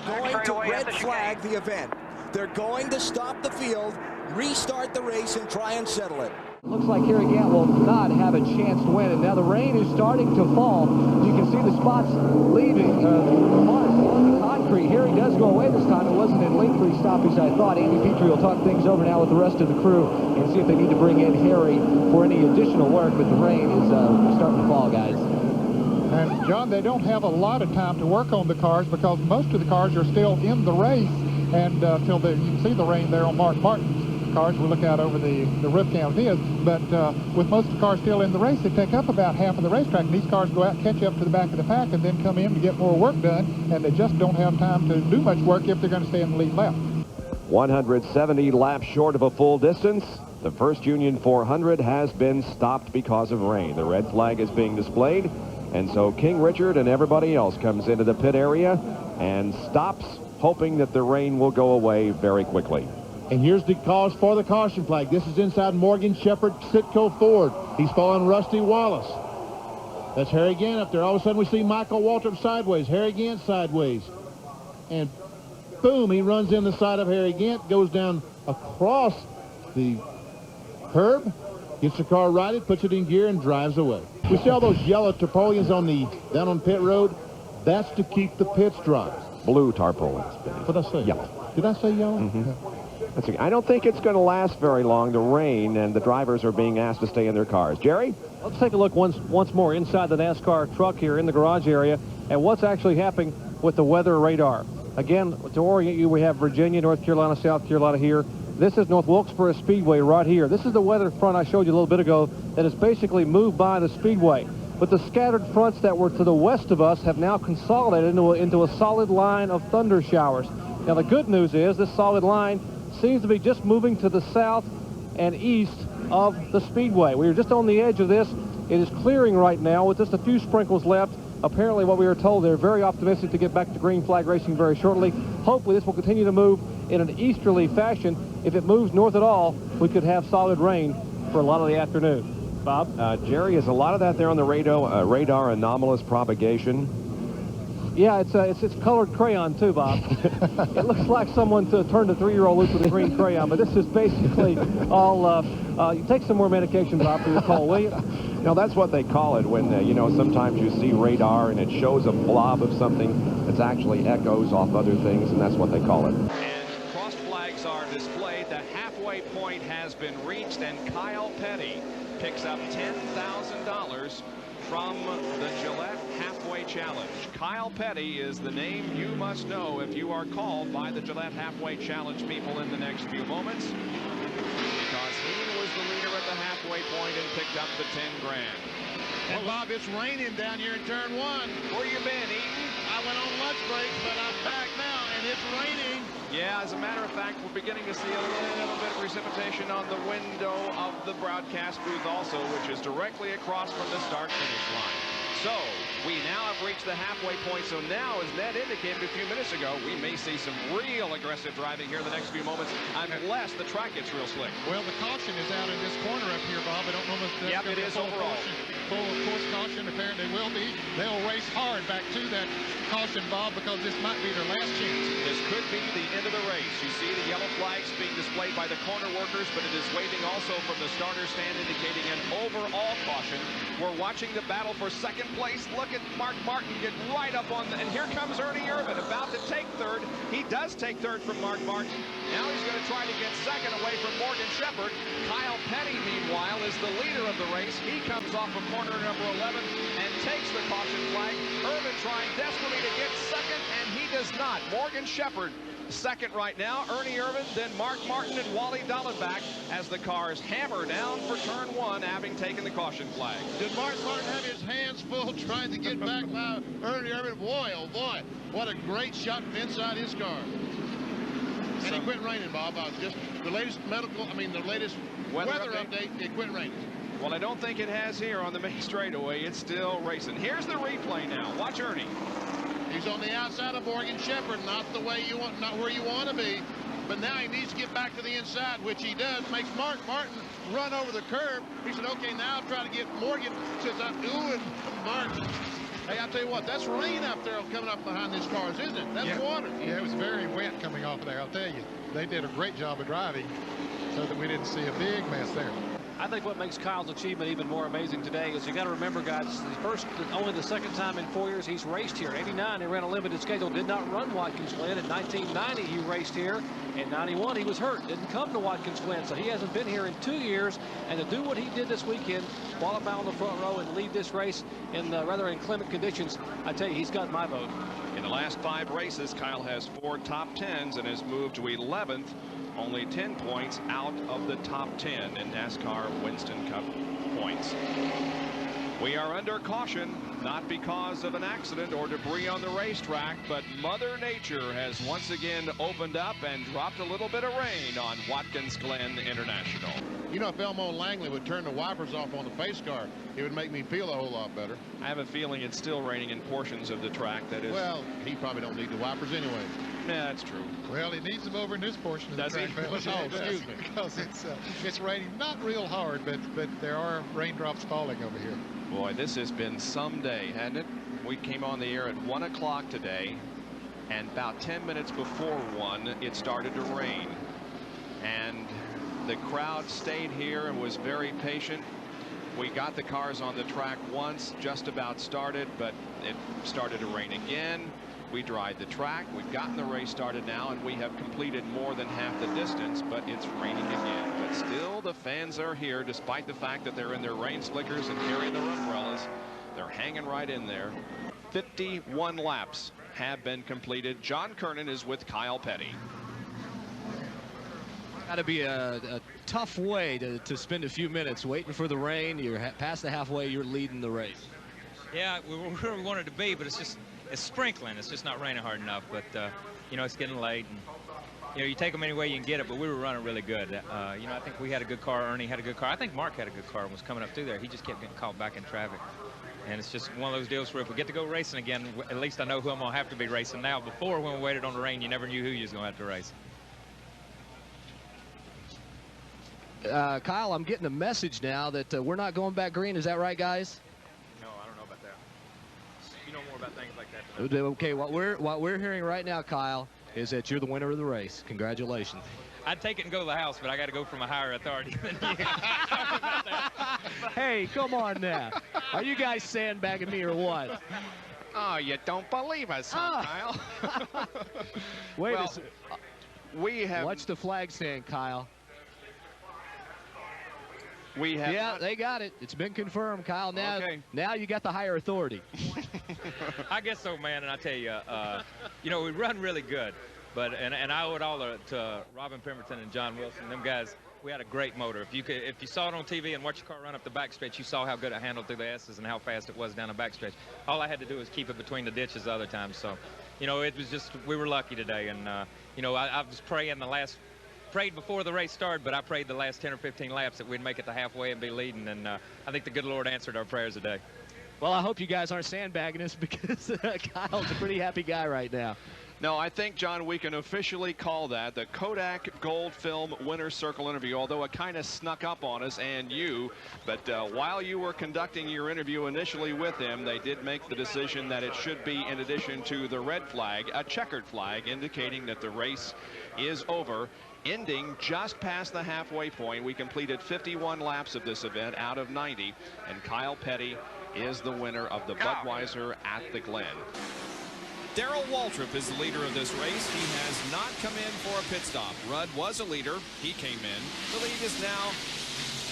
going to red flag the event. They're going to stop the field, restart the race, and try and settle it. Looks like Harry Gant will not have a chance to win, and now the rain is starting to fall. You can see the spots leaving on the concrete. Harry does go away this time. It wasn't in lengthy stoppage, I thought. Andy Petrie will talk things over now with the rest of the crew and see if they need to bring in Harry for any additional work, but the rain is starting to fall, guys. And, John, they don't have a lot of time to work on the cars because most of the cars are still in the race, and till you can see the rain there on Mark Martin's cars. We look out over the roof cam of his, but with most of the cars still in the race, they take up about half of the racetrack, and these cars go out, catch up to the back of the pack, and then come in to get more work done, and they just don't have time to do much work if they're going to stay in the lead lap. 170 laps short of a full distance. The first Union 400 has been stopped because of rain. The red flag is being displayed, and so King Richard and everybody else comes into the pit area and stops, hoping that the rain will go away very quickly. And here's the cause for the caution flag. This is inside Morgan Shepherd, Sitco Ford. He's following Rusty Wallace. That's Harry Gant up there. All of a sudden we see Michael Waltrip sideways, Harry Gant sideways. And boom, he runs in the side of Harry Gant, goes down across the curb, gets the car righted, puts it in gear, and drives away. We see all those yellow tarpaulins down on pit road. That's to keep the pits dry. Blue tarpaulins. What did I say? Yellow. Did I say yellow? Mm-hmm. Yeah. I don't think it's going to last very long, the rain, and the drivers are being asked to stay in their cars. Jerry? Let's take a look once more inside the NASCAR truck here in the garage area and what's actually happening with the weather radar. Again, to orient you, we have Virginia, North Carolina, South Carolina here. This is North Wilkesboro Speedway right here. This is the weather front I showed you a little bit ago that has basically moved by the Speedway. But the scattered fronts that were to the west of us have now consolidated into a solid line of thunder showers. Now, the good news is this solid line seems to be just moving to the south and east of the Speedway. We are just on the edge of this. It is clearing right now with just a few sprinkles left. Apparently, what we are told, they're very optimistic to get back to green flag racing very shortly. Hopefully, this will continue to move in an easterly fashion. If it moves north at all, we could have solid rain for a lot of the afternoon. Bob? Jerry, is a lot of that there on the radar anomalous propagation? Yeah, it's colored crayon too, Bob. It looks like someone turned a 3-year-old loose with a green crayon, but this is basically all. You take some more medication, Bob, for your cold, will you? No, that's what they call it when, you know, sometimes you see radar and it shows a blob of something that's actually echoes off other things, and that's what they call it. And crossed flags are displayed. The halfway point has been reached, and Kyle Petty picks up $10,000 from the Gillette Halfway Challenge. Kyle Petty is the name you must know if you are called by the Gillette Halfway Challenge people in the next few moments, because he was the leader at the halfway point and picked up the 10 grand. Well, Bob, it's raining down here in turn 1. Where you been, Eaton? I went on lunch break, but I'm back now, and it's raining. Yeah, as a matter of fact, we're beginning to see a little bit of precipitation on the window of the broadcast booth also, which is directly across from the start-finish line. So, we now have reached the halfway point, so now, as Ned indicated a few minutes ago, we may see some real aggressive driving here in the next few moments, unless the track gets real slick. Well, the caution is out in this corner up here, Bob. I don't know if that's it is overall. Full of course caution, apparently will be. They'll race hard back to that caution, Bob, because this might be their last chance. This could be the end of the race. You see the yellow flags being displayed by the corner workers, but it is waving also from the starter stand, indicating an overall caution. We're watching the battle for second place. Look at Mark Martin get right up on and here comes Ernie Irvin about to take third. He does take third from Mark Martin. Now he's going to try to get second away from Morgan Shepherd. Kyle Petty, meanwhile, is the leader of the race. He comes off of corner number 11 and takes the caution flag. Irvin trying desperately to get second, and he does not. Morgan Shepherd second right now. Ernie Irvin, then Mark Martin and Wally Dallenbach as the cars hammer down for turn 1, having taken the caution flag. Did Mark Martin have his hands full trying to get back by Ernie Irvin? Boy, oh boy, what a great shot from inside his car. And it quit raining, Bob. Just the latest the latest weather update, it quit raining. Well, I don't think it has here on the main straightaway. It's still racing. Here's the replay now. Watch Ernie. He's on the outside of Morgan Shepherd, not where you want to be. But now he needs to get back to the inside, which he does. Makes Mark Martin run over the curb. He said, okay, now I'll try to get Morgan. Says, I'm doing Mark. Hey, I'll tell you what, that's rain out there coming up behind these cars, isn't it? That's water. Yeah, it was very wet coming off of there. I'll tell you, they did a great job of driving so that we didn't see a big mess there. I think what makes Kyle's achievement even more amazing today is you got to remember, guys, only the second time in 4 years he's raced here. In '89, he ran a limited schedule, did not run Watkins Glen. In 1990, he raced here. In '91, he was hurt, didn't come to Watkins Glen, so he hasn't been here in 2 years. And to do what he did this weekend, qualify on the front row and lead this race in rather inclement conditions, I tell you, he's got my vote. In the last 5 races, Kyle has 4 top 10s and has moved to 11th. Only 10 points out of the top 10 in NASCAR Winston Cup points. We are under caution, not because of an accident or debris on the racetrack, but Mother Nature has once again opened up and dropped a little bit of rain on Watkins Glen International. You know, if Elmo Langley would turn the wipers off on the pace car, it would make me feel a whole lot better. I have a feeling it's still raining in portions of the track that is... Well, he probably don't need the wipers anyway. Yeah, that's true. Well, he needs them over in this portion of the Does track, he? fellas. Oh, excuse me. Because it's raining not real hard, but there are raindrops falling over here. Boy, this has been some day, hasn't it? We came on the air at 1 o'clock today, and about 10 minutes before 1, it started to rain. And the crowd stayed here and was very patient. We got the cars on the track once, just about started, but it started to rain again. We dried the track. We've gotten the race started now, and we have completed more than half the distance, but it's raining again. But still, the fans are here, despite the fact that they're in their rain slickers and carrying their umbrellas. They're hanging right in there. 51 laps have been completed. John Kernan is with Kyle Petty. Got to be a tough way to spend a few minutes waiting for the rain. You're past the halfway, you're leading the race. Yeah, we're where we wanted to be, but it's sprinkling. It's just not raining hard enough. But you know, it's getting late, and you know, you take them any way you can get it. But we were running really good. You know, I think we had a good car. Ernie had a good car. I think Mark had a good car and was coming up through there. He just kept getting caught back in traffic. And it's just one of those deals where if we get to go racing again, at least I know who I'm going to have to be racing now. Before, when we waited on the rain, you never knew who you was going to have to race. Kyle, I'm getting a message now that we're not going back green. Is that right, guys? No, I don't know about that. You know more about things like that than I do. Okay, what we're hearing right now, Kyle, is that you're the winner of the race. Congratulations. I'd take it and go to the house, but I got to go from a higher authority than you. Sorry about that. Hey, come on now. Are you guys sandbagging me or what? Oh, you don't believe us, huh, Kyle? Wait well, a second. We have... Watch the flag stand, Kyle. We have... Yeah, they got it. It's been confirmed, Kyle. Now, now you got the higher authority. I guess so, man. And I tell you, you know, we run really good. But and I owe it all to Robin Pemberton and John Wilson. Them guys, we had a great motor. If you saw it on TV and watched your car run up the backstretch, you saw how good it handled through the S's and how fast it was down the backstretch. All I had to do was keep it between the ditches the other times. So, you know, it was just, we were lucky today. And, you know, I was prayed before the race started, but I prayed the last 10 or 15 laps that we'd make it to halfway and be leading. And I think the good Lord answered our prayers today. Well, I hope you guys aren't sandbagging us because Kyle's a pretty happy guy right now. No, I think, John, we can officially call that the Kodak Gold Film Winner's Circle interview, although it kind of snuck up on us and you. But while you were conducting your interview initially with him, they did make the decision that it should be, in addition to the red flag, a checkered flag, indicating that the race is over, ending just past the halfway point. We completed 51 laps of this event out of 90, and Kyle Petty is the winner of the Budweiser at the Glen. Darrell Waltrip is the leader of this race. He has not come in for a pit stop. Rudd was a leader. He came in. The lead is now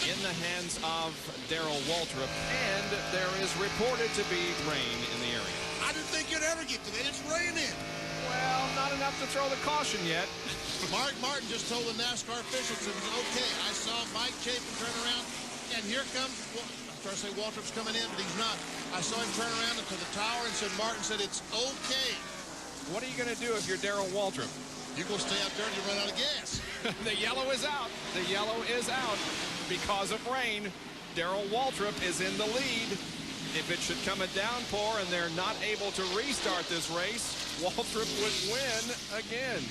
in the hands of Darrell Waltrip, and there is reported to be rain in the area. I didn't think you'd ever get to that. It's raining. Well, not enough to throw the caution yet. Mark Martin just told the NASCAR officials it was okay. I saw Mike Chapin turn around, and here comes, well, I'm trying to say Waltrip's coming in, but he's not. I saw him turn around into the tower and said, Martin said it's okay. What are you going to do if you're Darrell Waltrip? You're going to stay out there and you run out of gas. The yellow is out. The yellow is out because of rain. Darrell Waltrip is in the lead. If it should come a downpour and they're not able to restart this race, Waltrip would win again.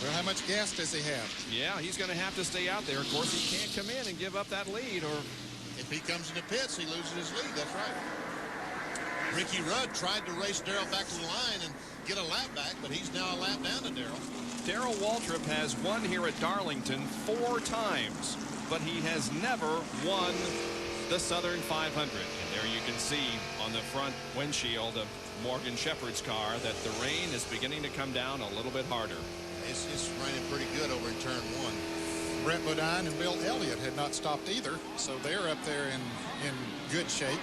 Well, how much gas does he have? Yeah, he's going to have to stay out there. Of course, he can't come in and give up that lead, or If he comes in the pits, he loses his lead. That's right. Ricky Rudd tried to race Darrell back to the line and get a lap back, but he's now a lap down to Darrell. Darrell Waltrip has won here at Darlington 4 times, but he has never won the Southern 500. And there you can see on the front windshield of Morgan Shepherd's car that the rain is beginning to come down a little bit harder. It's raining pretty good over in turn 1. Brett Bodine and Bill Elliott had not stopped either, so they're up there in good shape.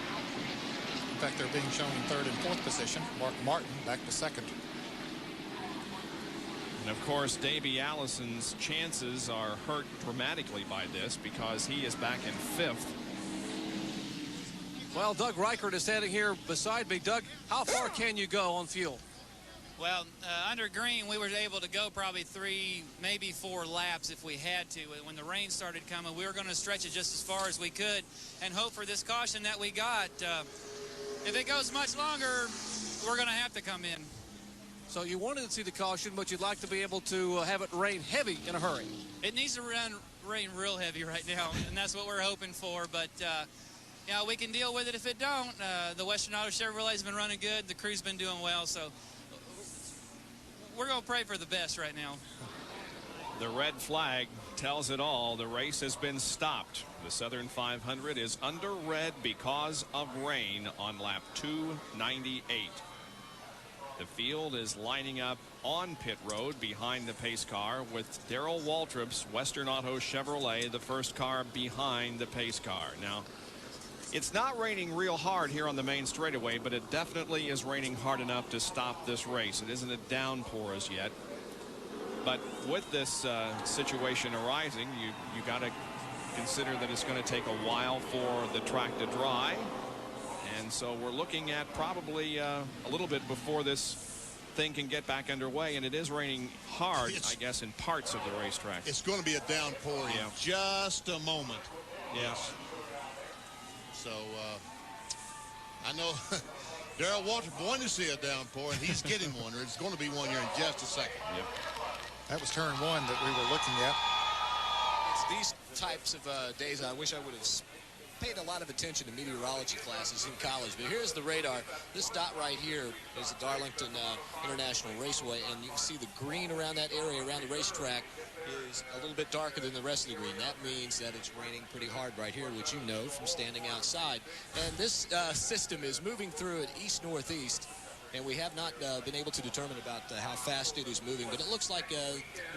In fact, they're being shown in 3rd and 4th position. Mark Martin back to 2nd. And of course, Davey Allison's chances are hurt dramatically by this because he is back in 5th. Well, Doug Reichert is standing here beside me. Doug, how far can you go on fuel? Well, under green, we were able to go probably 3, maybe 4 laps if we had to. When the rain started coming, we were going to stretch it just as far as we could and hope for this caution that we got. If it goes much longer, we're going to have to come in. So you wanted to see the caution, but you'd like to be able to have it rain heavy in a hurry. It needs to rain real heavy right now, and that's what we're hoping for. But, you know, we can deal with it if it don't. The Western Auto Chevrolet's been running good. The crew's been doing well, so we're going to pray for the best right now. The red flag tells it all. The race has been stopped. The Southern 500 is under red because of rain on lap 298. The field is lining up on pit road behind the pace car with Darrell Waltrip's Western Auto Chevrolet, the first car behind the pace car. Now, it's not raining real hard here on the main straightaway, but it definitely is raining hard enough to stop this race. It isn't a downpour as yet. But with this situation arising, you got to consider that it's going to take a while for the track to dry. And so we're looking at probably a little bit before this thing can get back underway. And it is raining hard, I guess, in parts of the racetrack. It's going to be a downpour in just a moment. Yes. So I know Darrell Waltrip wanted to see a downpour, and he's getting one. Or it's going to be one here in just a second. Yep. That was turn 1 that we were looking at. It's these types of days I wish I would have paid a lot of attention to meteorology classes in college. But here's the radar. This dot right here is the Darlington International Raceway, and you can see the green around that area around the racetrack is a little bit darker than the rest of the green. That means that it's raining pretty hard right here, which you know from standing outside. And this system is moving through at east-northeast, and we have not been able to determine about how fast it is moving, but it looks like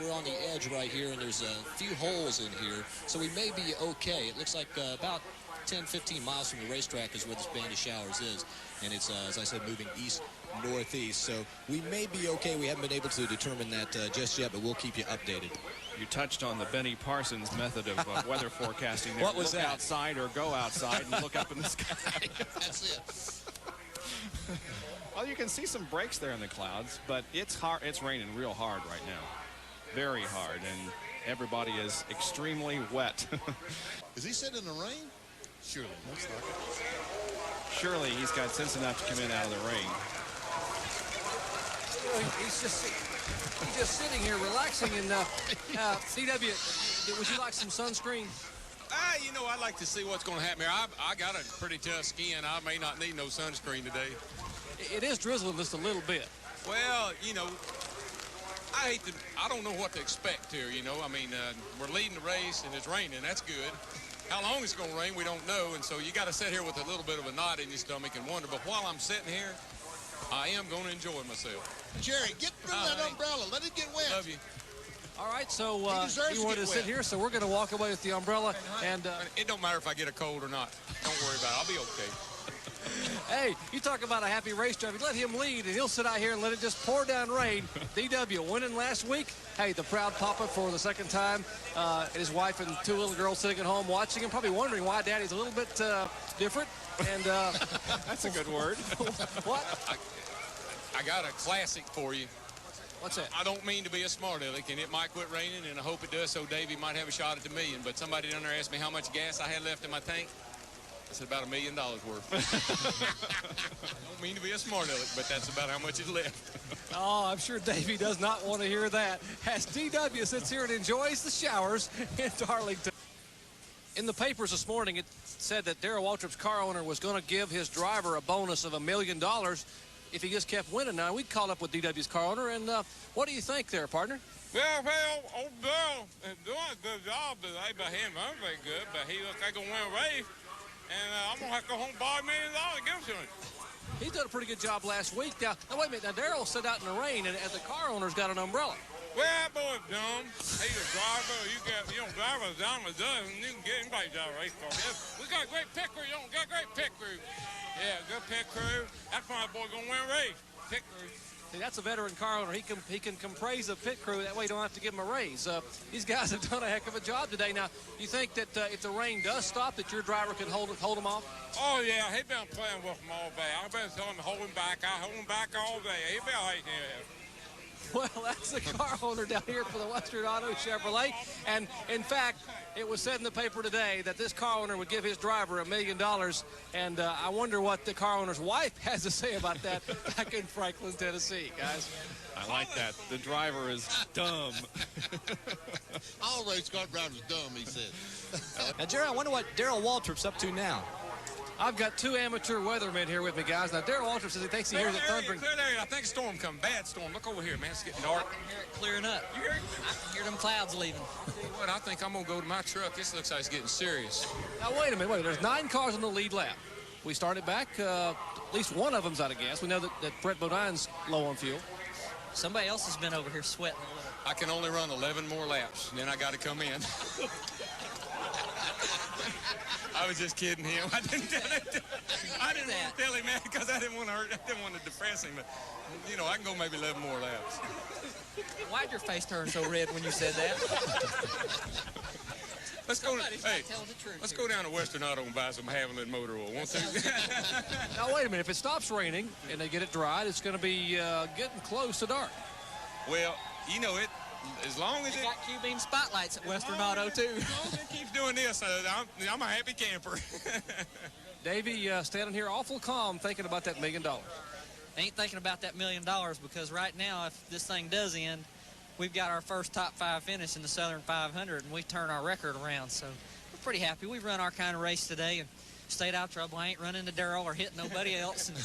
we're on the edge right here, and there's a few holes in here, so we may be okay. It looks like about 10-15 miles from the racetrack is where this band of showers is, and it's, as I said, moving east-northeast, so we may be okay. We haven't been able to determine that just yet, but we'll keep you updated. You touched on the Benny Parsons method of weather forecasting. What was look that? Outside or go outside and look up in the sky. That's it. Well, you can see some breaks there in the clouds, but it's hard. It's raining real hard right now. Very hard, and everybody is extremely wet. Is he sitting in the rain? Surely. Looks like it. Surely he's got sense enough to come in out of the rain. He's just sitting here relaxing. And CW, would you like some sunscreen? You know, I'd like to see what's going to happen here. I got a pretty tough skin. I may not need no sunscreen today. It is drizzling just a little bit. Well, you know, I don't know what to expect here, you know. I mean, we're leading the race and it's raining. That's good. How long it's going to rain, we don't know. And so you got to sit here with a little bit of a knot in your stomach and wonder. But while I'm sitting here, I am going to enjoy myself. Jerry, get through that umbrella. Let it get wet. Love you. All right, so you wanted to sit here, so we're going to walk away with the umbrella. And it don't matter if I get a cold or not. Don't worry about it. I'll be okay. Hey, you talk about a happy race driver. Let him lead, and he'll sit out here and let it just pour down rain. DW winning last week. Hey, the proud papa for the second time. And his wife and 2 little girls sitting at home watching him, probably wondering why Daddy's a little bit different. And that's a good word. What? I got a classic for you. What's that? I don't mean to be a smart aleck, and it might quit raining, and I hope it does, so Davey might have a shot at the million. But somebody down there asked me how much gas I had left in my tank. I said about $1 million worth. I don't mean to be a smart aleck, but that's about how much is left. Oh, I'm sure Davey does not want to hear that. As DW sits here and enjoys the showers in Darlington. In the papers this morning, it said that Darrell Waltrip's car owner was going to give his driver a bonus of $1 million if he just kept winning. Now, we called up with DW's car owner, and what do you think there, partner? Well, old Darrell is doing a good job today, but he ain't run very good. But he looks like he's going to win a race, and I'm going to have to go home and borrow $1 million to give to him. He's done a pretty good job last week. Now wait a minute. Now, Darrell sat out in the rain, and the car owner's got an umbrella. Well, that boy's dumb. He's a driver. You don't drive a dime a dozen, you can get anybody to drive a race car. We got a great pit crew. You don't got a great pit crew. Yeah, good pit crew. That's why the boy's going to win a race. Pit crew. See, that's a veteran car owner. He can praise a pit crew. That way you don't have to give him a raise. These guys have done a heck of a job today. Now, you think that if the rain does stop, that your driver can hold them off? Oh, yeah. He's been playing with them all day. I've been telling him to hold him back. I hold him back all day. He'll be all right here. Well, that's the car owner down here for the Western Auto Chevrolet. And, in fact, it was said in the paper today that this car owner would give his driver $1 million. And I wonder what the car owner's wife has to say about that back in Franklin, Tennessee, guys. I like that. The driver is dumb. All race car drivers dumb, he said. Now, Jerry, I wonder what Darrell Waltrip's up to now. I've got two amateur weathermen here with me, guys. Now, Darrell Waltrip says he thinks he hears it thundering. Clear area. I think storm coming. Bad storm. Look over here, man. It's getting dark. I can hear it clearing up. You hear it? I can hear them clouds leaving. Tell you what, I think I'm going to go to my truck. This looks like it's getting serious. Now, wait a minute. There's 9 cars on the lead lap. We started back. At least one of them's out of gas. We know that Brett Bodine's low on fuel. Somebody else has been over here sweating a little. I can only run 11 more laps, and then I got to come in. I was just kidding him. I didn't want to tell him, man, because I didn't want to hurt. I didn't want to depress him. But, you know, I can go maybe 11 more laps. Why'd your face turn so red when you said that? Let's go down to Western Auto and buy some Haviland motor oil, won't you? Now, wait a minute. If it stops raining and they get it dried, it's going to be getting close to dark. Well, you know it. As long as you got Q-beam spotlights at Western Auto, too. As long as it keeps doing this, I'm a happy camper. Davey standing here awful calm thinking about that $1 million. Ain't thinking about that $1 million because right now, if this thing does end, we've got our first top 5 finish in the Southern 500, and we turn our record around. So we're pretty happy. We run our kind of race today and stayed out of trouble. I ain't run into Darrell or hit nobody else, and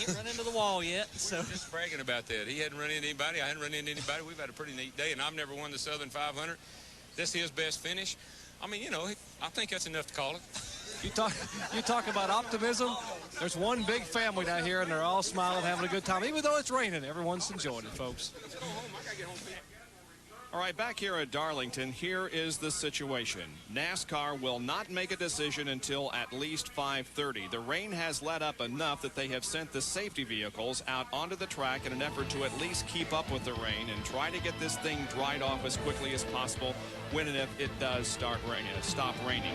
ain't run into the wall yet. So just bragging about that. He hadn't run into anybody. I hadn't run into anybody. We've had a pretty neat day, and I've never won the Southern 500. This is his best finish. I mean, you know, I think that's enough to call it. You talk about optimism. There's one big family down here, and they're all smiling, having a good time. Even though it's raining, everyone's enjoying it, folks. Let's go home. I got to get home. All right, back here at Darlington, here is the situation. NASCAR will not make a decision until at least 5:30. The rain has let up enough that they have sent the safety vehicles out onto the track in an effort to at least keep up with the rain and try to get this thing dried off as quickly as possible when and if it does stop raining.